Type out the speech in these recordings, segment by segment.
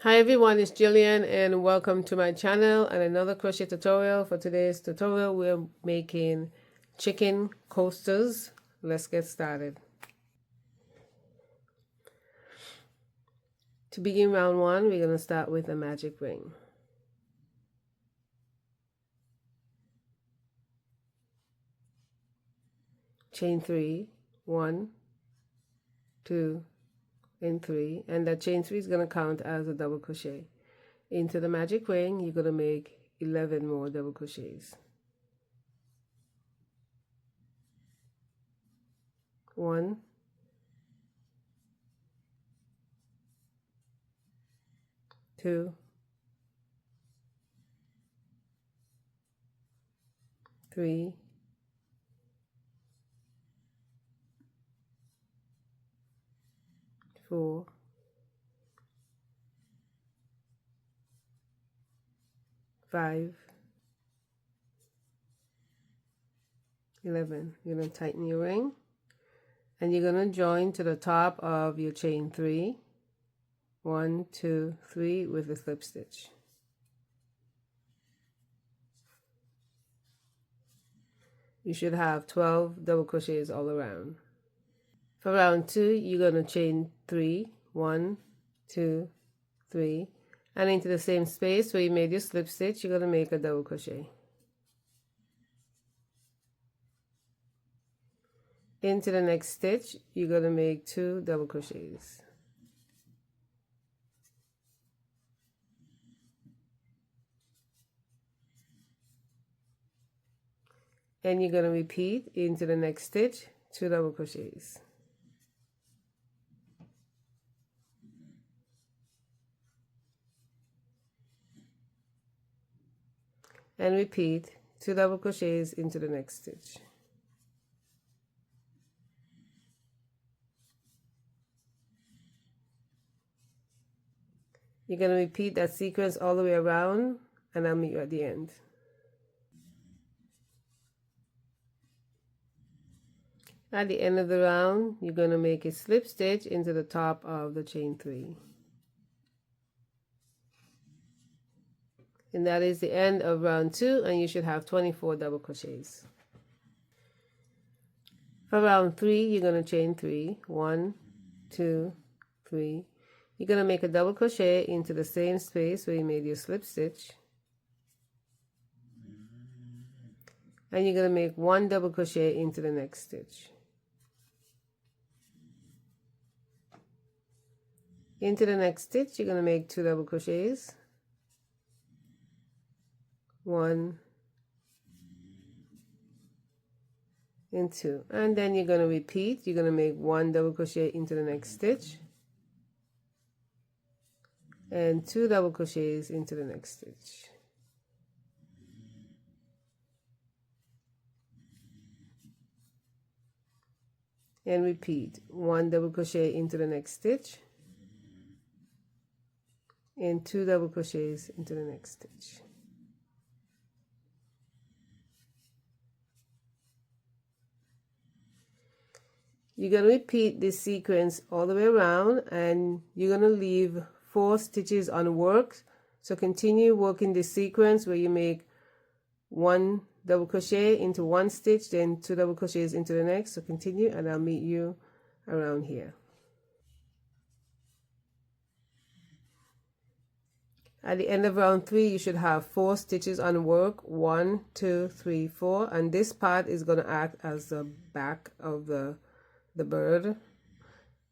Hi everyone, it's Gillian and welcome to my channel and another crochet tutorial. For today's tutorial we're making chicken coasters. Let's get started. To begin round 1, we're going to start with a magic ring. Chain 3, 1, 2 and 3, and that chain 3 is going to count as a double crochet. Into the magic ring you're going to make 11 more double crochets. 1, 2, 3, 4, 5, 11. You're going to tighten your ring and you're going to join to the top of your chain 3, 1, 2, 3 with a slip stitch. You should have 12 double crochets all around. For round 2 you're going to chain 3, 1, 2, 3, and into the same space where you made your slip stitch you're going to make a double crochet. Into the next stitch you're going to make 2 double crochets. And you're going to repeat into the next stitch 2 double crochets. And repeat 2 double crochets into the next stitch. You're going to repeat that sequence all the way around and I'll meet you at the end. At the end of the round you're going to make a slip stitch into the top of the chain 3. And that is the end of round 2 and you should have 24 double crochets. For round 3 you're going to chain 3, 1, 2, 3. You're going to make a double crochet into the same space where you made your slip stitch. And you're going to make 1 double crochet into the next stitch. Into the next stitch you're going to make 2 double crochets. 1 and 2, and then you're going to repeat. You're going to make 1 double crochet into the next stitch and 2 double crochets into the next stitch. And repeat 1 double crochet into the next stitch and 2 double crochets into the next stitch. You're going to repeat this sequence all the way around and you're going to leave 4 stitches unworked. So continue working this sequence where you make 1 double crochet into 1 stitch, then 2 double crochets into the next. So continue and I'll meet you around here. At the end of round 3 you should have 4 stitches unworked, 1, 2, 3, 4, and this part is going to act as the back of the bird,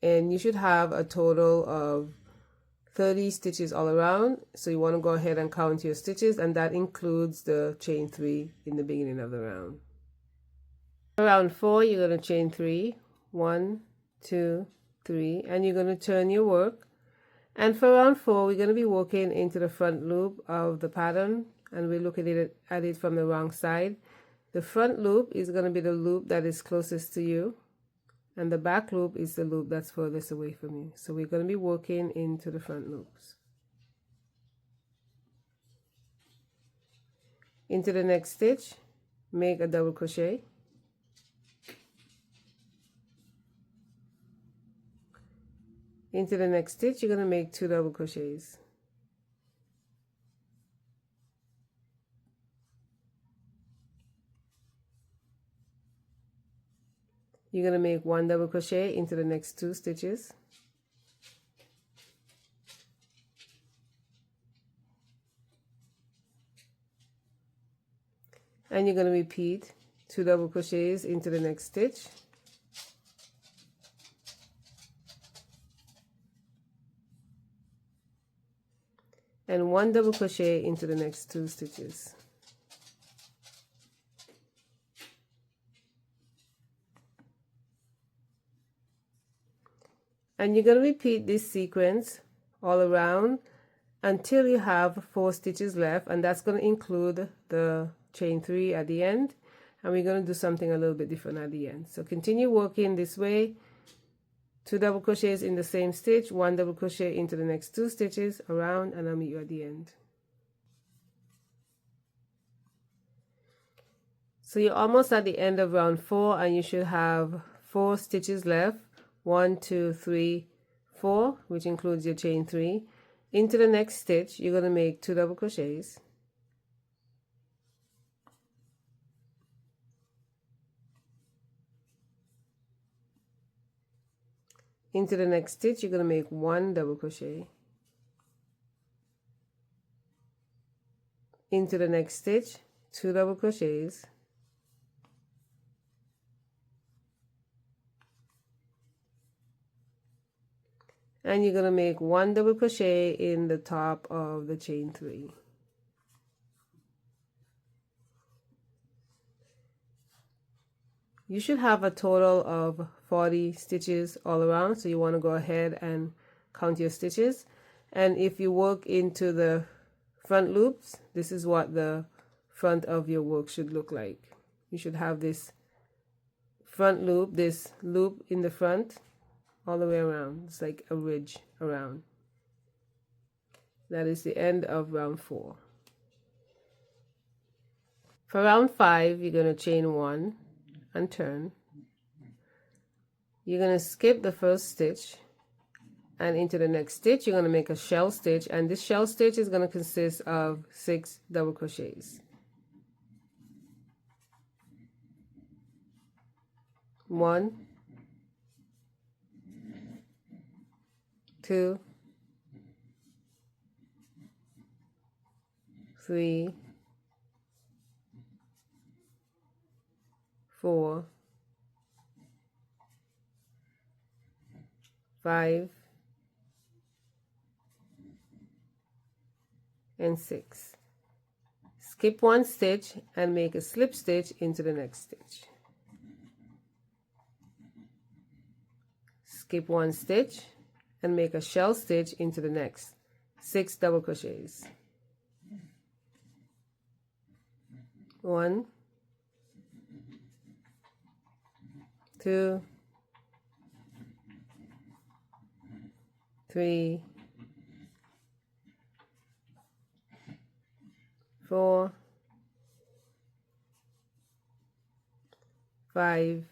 and you should have a total of 30 stitches all around. So you want to go ahead and count your stitches, and that includes the chain 3 in the beginning of the round. For round 4 you're going to chain 3, 1, 2, 3, and you're going to turn your work. And for round 4 we're going to be working into the front loop of the pattern, and we're looking at it from the wrong side. The front loop is going to be the loop that is closest to you, and the back loop is the loop that's furthest away from you. So we're going to be working into the front loops. Into the next stitch, make a double crochet. Into the next stitch you're going to make 2 double crochets. you're going to make 1 double crochet into the next 2 stitches. And you're going to repeat 2 double crochets into the next stitch. And 1 double crochet into the next 2 stitches. And you're going to repeat this sequence all around until you have 4 stitches left, and that's going to include the chain 3 at the end, and we're going to do something a little bit different at the end. So continue working this way, 2 double crochets in the same stitch, 1 double crochet into the next 2 stitches around, and I'll meet you at the end. So you're almost at the end of round 4, and you should have 4 stitches left. 1, 2, 3, 4, which includes your chain 3. Into the next stitch, you're going to make 2 double crochets. Into the next stitch, you're going to make 1 double crochet. Into the next stitch, 2 double crochets. And you're going to make 1 double crochet in the top of the chain 3. You should have a total of 40 stitches all around, so you want to go ahead and count your stitches. And if you work into the front loops, this is what the front of your work should look like. You should have this front loop, this loop in the front, all the way around. It's like a ridge around. That is the end of round 4. For round 5, you're going to chain 1 and turn. You're going to skip the first stitch, and into the next stitch you're going to make a shell stitch, and this shell stitch is going to consist of 6 double crochets. 1, 2, 3, 4, 5, and 6. Skip 1 stitch and make a slip stitch into the next stitch. Skip 1 stitch and make a shell stitch into the next 6 double crochets. 1, 2, 3, 4, 5,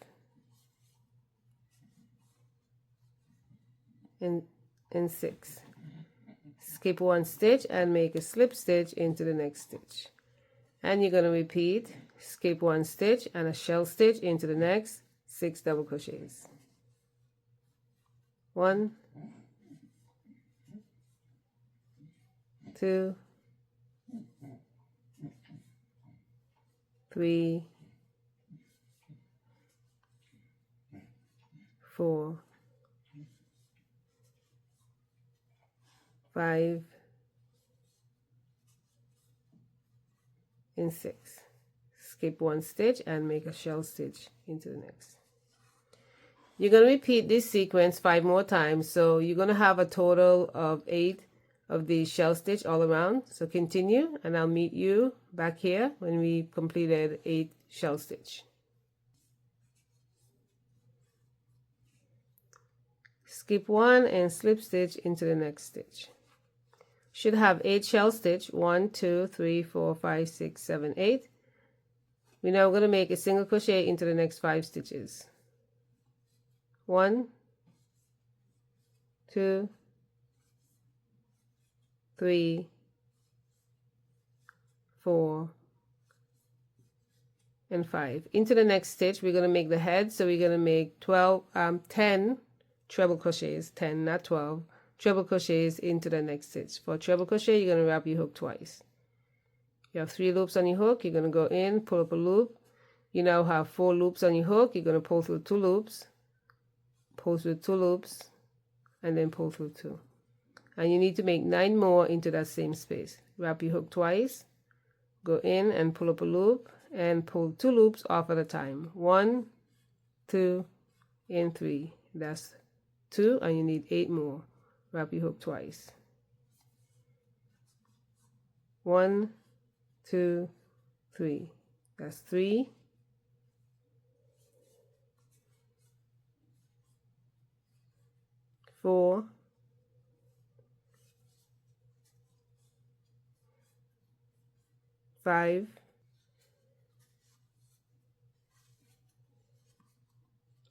and 6. Skip 1 stitch and make a slip stitch into the next stitch. And you're going to repeat, skip 1 stitch and a shell stitch into the next 6 double crochets. 1, 2, 3, 4, 5, and 6. Skip 1 stitch and make a shell stitch into the next. You're going to repeat this sequence 5 more times, so you're going to have a total of 8 of the shell stitch all around. So continue, and I'll meet you back here when we completed 8 shell stitch. Skip 1 and slip stitch into the next stitch. Should have 8 shell stitch. 1, 2, 3, 4, 5, 6, 7, 8. We're now going to make a single crochet into the next 5 stitches. 1, 2, 3, 4, and 5. Into the next stitch, we're going to make the head, so we're going to make 10 treble crochets, 10 not 12 treble crochets into the next stitch. For treble crochet, you're going to wrap your hook twice. You have 3 loops on your hook, you're going to go in, pull up a loop. You now have 4 loops on your hook, you're going to pull through 2 loops, pull through 2 loops, and then pull through 2. And you need to make 9 more into that same space. Wrap your hook twice, go in and pull up a loop, and pull 2 loops off at a time. 1, 2, and 3. That's 2, and you need 8 more. Wrap your hook twice. 1, 2, 3. That's 3. 4, 5,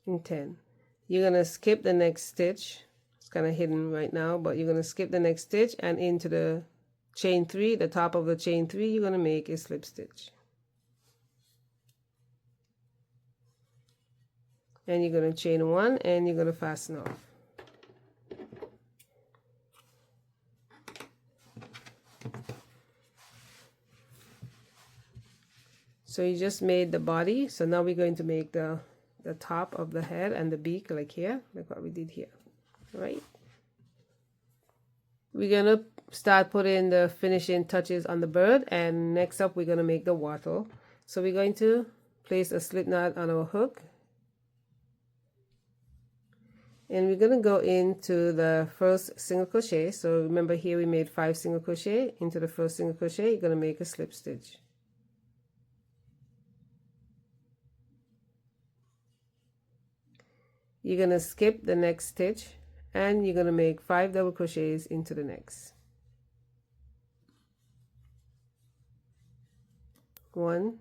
and 10. You're going to skip the next stitch. It's kind of hidden right now, but you're going to skip the next stitch, and into the chain 3, the top of the chain 3, you're going to make a slip stitch. And you're going to chain 1, and you're going to fasten off. So you just made the body, so now we're going to make the top of the head and the beak, like here, like what we did here. All right, we're gonna start putting the finishing touches on the bird, and next up we're gonna make the wattle. So we're going to place a slip knot on our hook, and we're gonna go into the first single crochet. So remember, here we made 5 single crochet. Into the first single crochet, you're gonna make a slip stitch. You're going to skip the next stitch, and you're going to make 5 double crochets into the next. 1,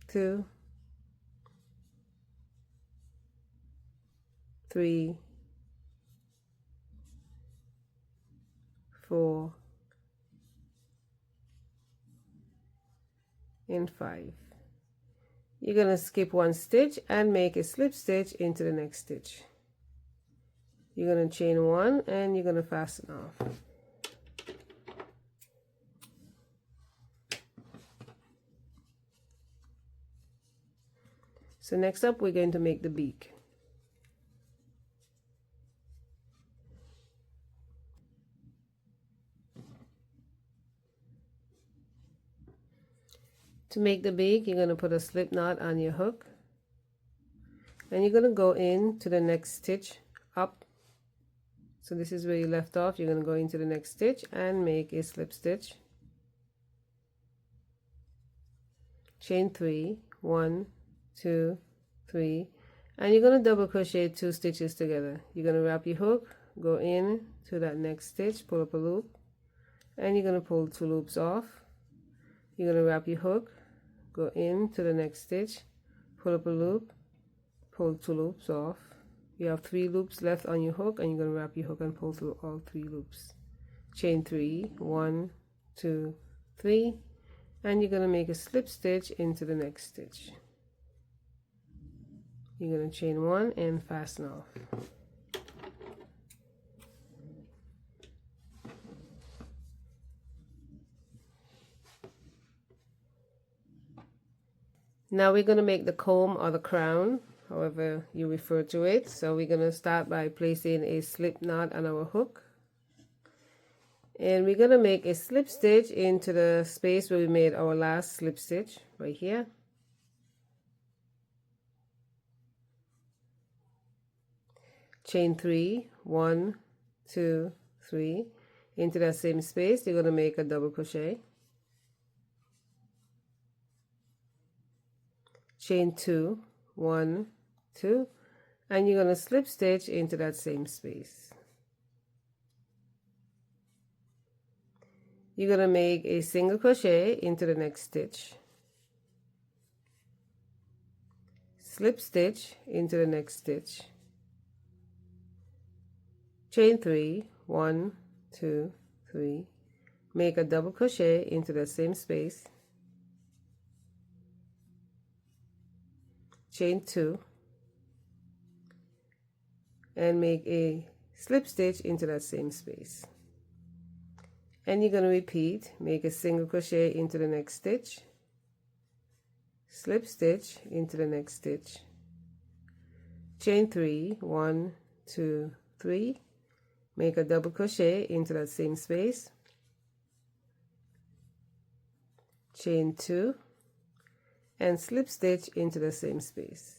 2, 3, 4, and 5. You're going to skip 1 stitch and make a slip stitch into the next stitch. You're going to chain 1, and you're going to fasten off. So next up, we're going to make the beak. To make the beak, you're going to put a slip knot on your hook, and you're going to go into the next stitch up. So this is where you left off. You're going to go into the next stitch and make a slip stitch. Chain 3, 1, 2, 3, and you're going to double crochet 2 stitches together. You're going to wrap your hook, go in to that next stitch, pull up a loop, and you're going to pull 2 loops off. You're going to wrap your hook, go into the next stitch, pull up a loop, pull 2 loops off. You have 3 loops left on your hook, and you're going to wrap your hook and pull through all 3 loops. Chain 3, 1, 2, 3, and you're going to make a slip stitch into the next stitch. You're going to chain 1 and fasten off. Now we're going to make the comb or the crown, however you refer to it. So we're going to start by placing a slip knot on our hook, and we're going to make a slip stitch into the space where we made our last slip stitch, right here. Chain 3, 1, 2, 3. Into that same space, you're going to make a double crochet. Chain 2, 1, 2, and you're going to slip stitch into that same space. You're going to make a single crochet into the next stitch, slip stitch into the next stitch, chain 3, 1, 2, 3, make a double crochet into the same space, chain 2, and make a slip stitch into that same space. And you're going to repeat, make a single crochet into the next stitch, slip stitch into the next stitch, chain 3, 1, 2, 3, make a double crochet into that same space, chain 2, and slip stitch into the same space.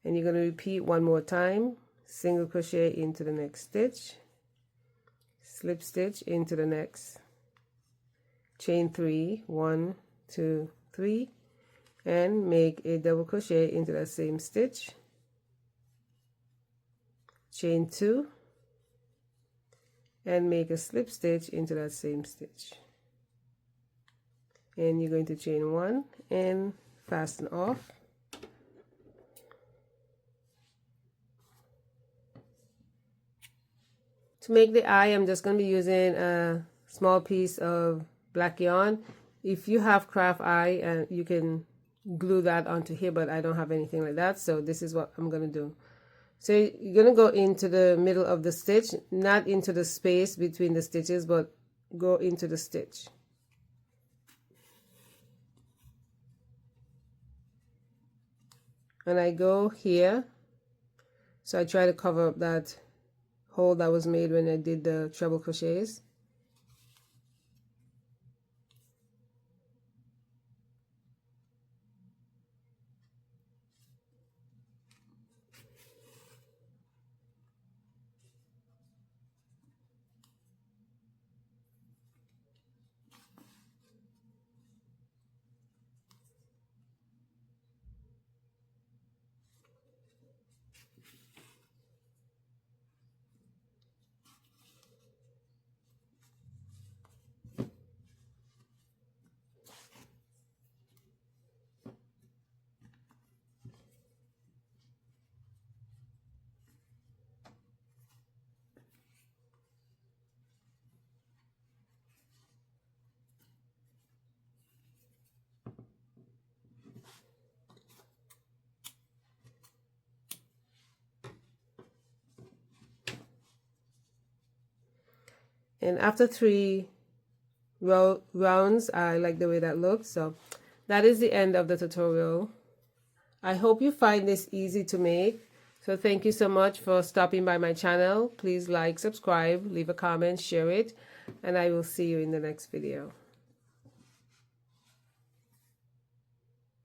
And you're going to repeat one more time, single crochet into the next stitch, slip stitch into the next, chain 3, 1, 2, 3, and make a double crochet into that same stitch, chain 2, and make a slip stitch into that same stitch. And you're going to chain 1 and fasten off. To make the eye, I'm just going to be using a small piece of black yarn. If you have craft eye, you can glue that onto here, but I don't have anything like that, so this is what I'm going to do. So you're going to go into the middle of the stitch, not into the space between the stitches, but go into the stitch. And I go here, so I try to cover up that hole that was made when I did the treble crochets. And after 3 rounds, I like the way that looks. So that is the end of the tutorial. I hope you find this easy to make. So thank you so much for stopping by my channel. Please like, subscribe, leave a comment, share it, and I will see you in the next video.